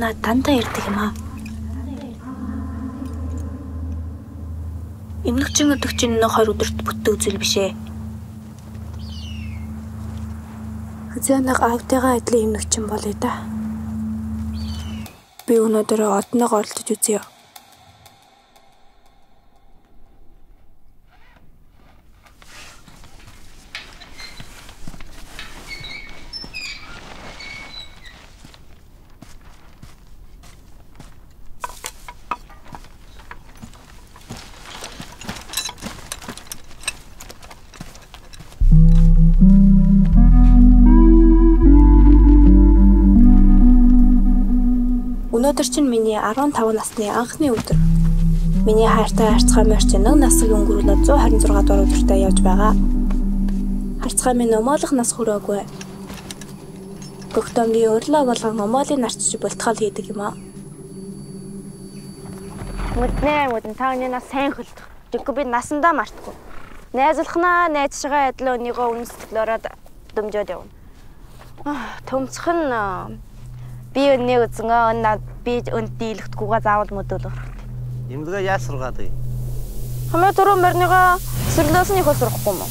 над дандаа ирдэг юм аа. Эмнэгчин өдөгчин нэг 2 өдөрт бүтдэг зүйл биш ээ. Хязгаанаг аавтайгаа адилхан эмнэгчин болъё да. Би өнөөдөр одноог оролдож үзье. Өнөөдөр чинь миний 15 насны анхны өдөр. Миний хайртай харцгай морч нэг насыг өнгөрүүлээд 126 дугаар өдөртөө явж байгаа. Харцгай минь өмөөлөх нас хүрээгүй. Гөгтөмгийн өрлөө болгон өмөөлийн нарчиж бултгаал хийдэг юм аа. Мэднэ та өнөөс сайн хөлдөх. Жиггүй би насандаа мартахгүй. Найзлахнаа найзшгаа адил өнийгөө үнсэтгэлөөрөө дэмжөөд явна. Төмцөх нь би өнөө үзэн би өнд дийлэхдгүйгээ заавал мөдөөлөх. Имлэгээ яаж сургаад вэ? Хамаа дөрөв мөрнийгаа сэрлээс нь их сурахгүй юм уу?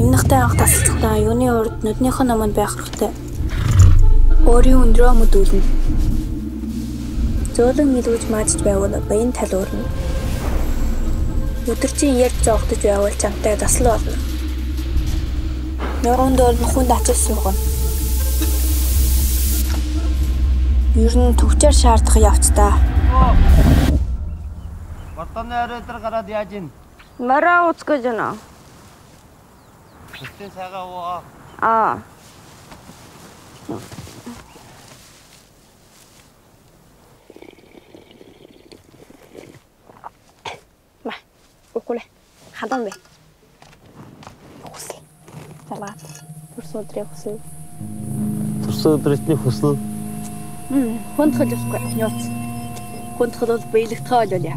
Эмнэгтэй анх тасалцахдаа юуны урд нүднийхөө номонд байх хэрэгтэй. Өөрийн өндрөө мөдүүлнэ. Зөөлөн илүүж маажж байвал баян талуурна. Өдөржин ярьж зогтож байвал чамтай дасал болно. Нуруунд орно хүнд ачиж суугна. Ер нь төвчээр шаардах явц та. Бартаны оройдор гараад яаж ийн? Мараа уцгаж байна. Гэтэ сайгаа уу. Ма, укуле. Хадан бэ. Хүсэл. Залгаа. Төрсөн өдрийн хүсэл. Төрсөн өдрийн хүсэл. Хүнд хөлөхгүй. Нууц. Хүнд хөл бол биелэгдэхээ олоолаа.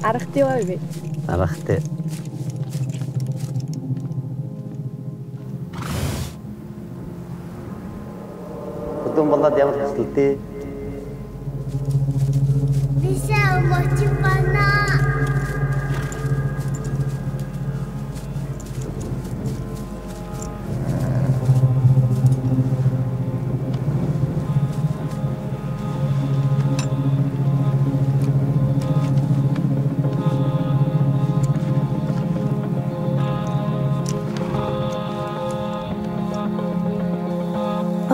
Аргатай бай би. Аргатай. Өдөн болоод ямар хэсэлтэй? Бисаа мочипана.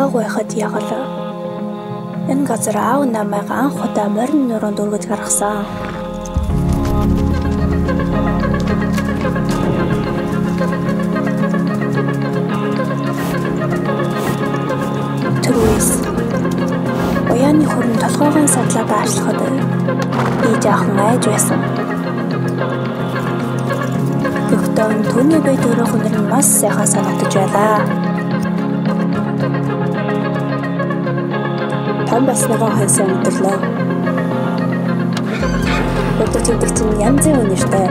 Байхад ягалаа. Энэ газар аав намайг анх удаа морин нуруунд өргөж гаргасан. Тэрүүс уяаны хөрөн толгойгоо садлаа даашлахад би жаахан айж байсан. Гэхдээ түүний бие дөрөх өнөр нь маш сайхан санагдаж байлаа. Том баснагаа хайсан өдөрлөө. Өдөр төгтөг чинь янзын үнэртэй.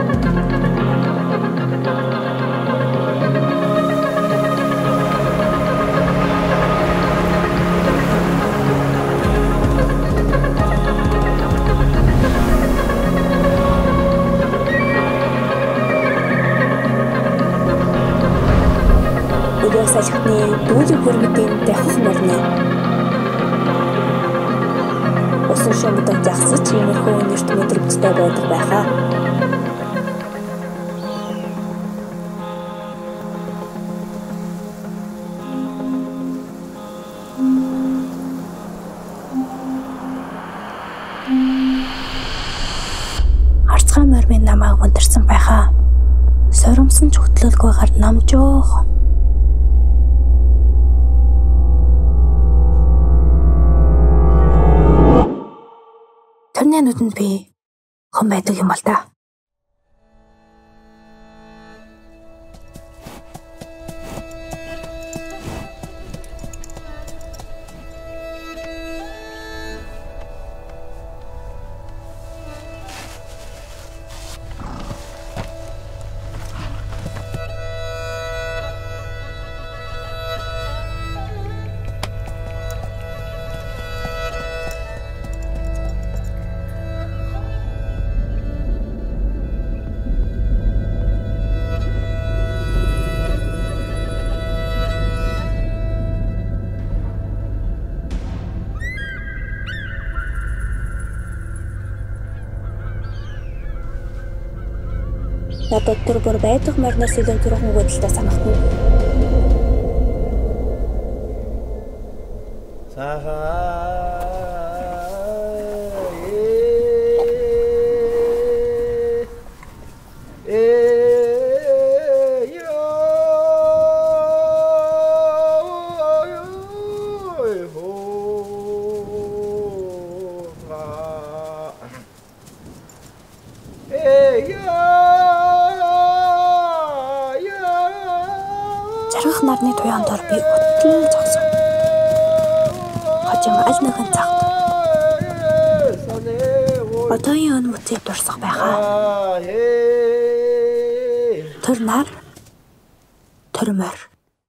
Өдөр салхины дүүлийн бүрмэдийн дахих мөрнө. Усан шамдаг загсаж иймэрхүү өнөрт мэдрэмжтэй байдаг байхаа. Харцгай мормын намайг өндөрсөн байхаа. Соромсон ч хөтлөлгүйгээр намжоох. Тэрний нүдэнд би хэн байдаг юм бол та. Надад тэр бүр байдаг морноос илүү түргэн гүйдэлтэй санагдана. Жаргах нарны туяан дор би өтөл зогсов. Хожим аль нэгэн цагт одоогийн өн мөцөд дурсах байхаа. Тэр нар тэр морь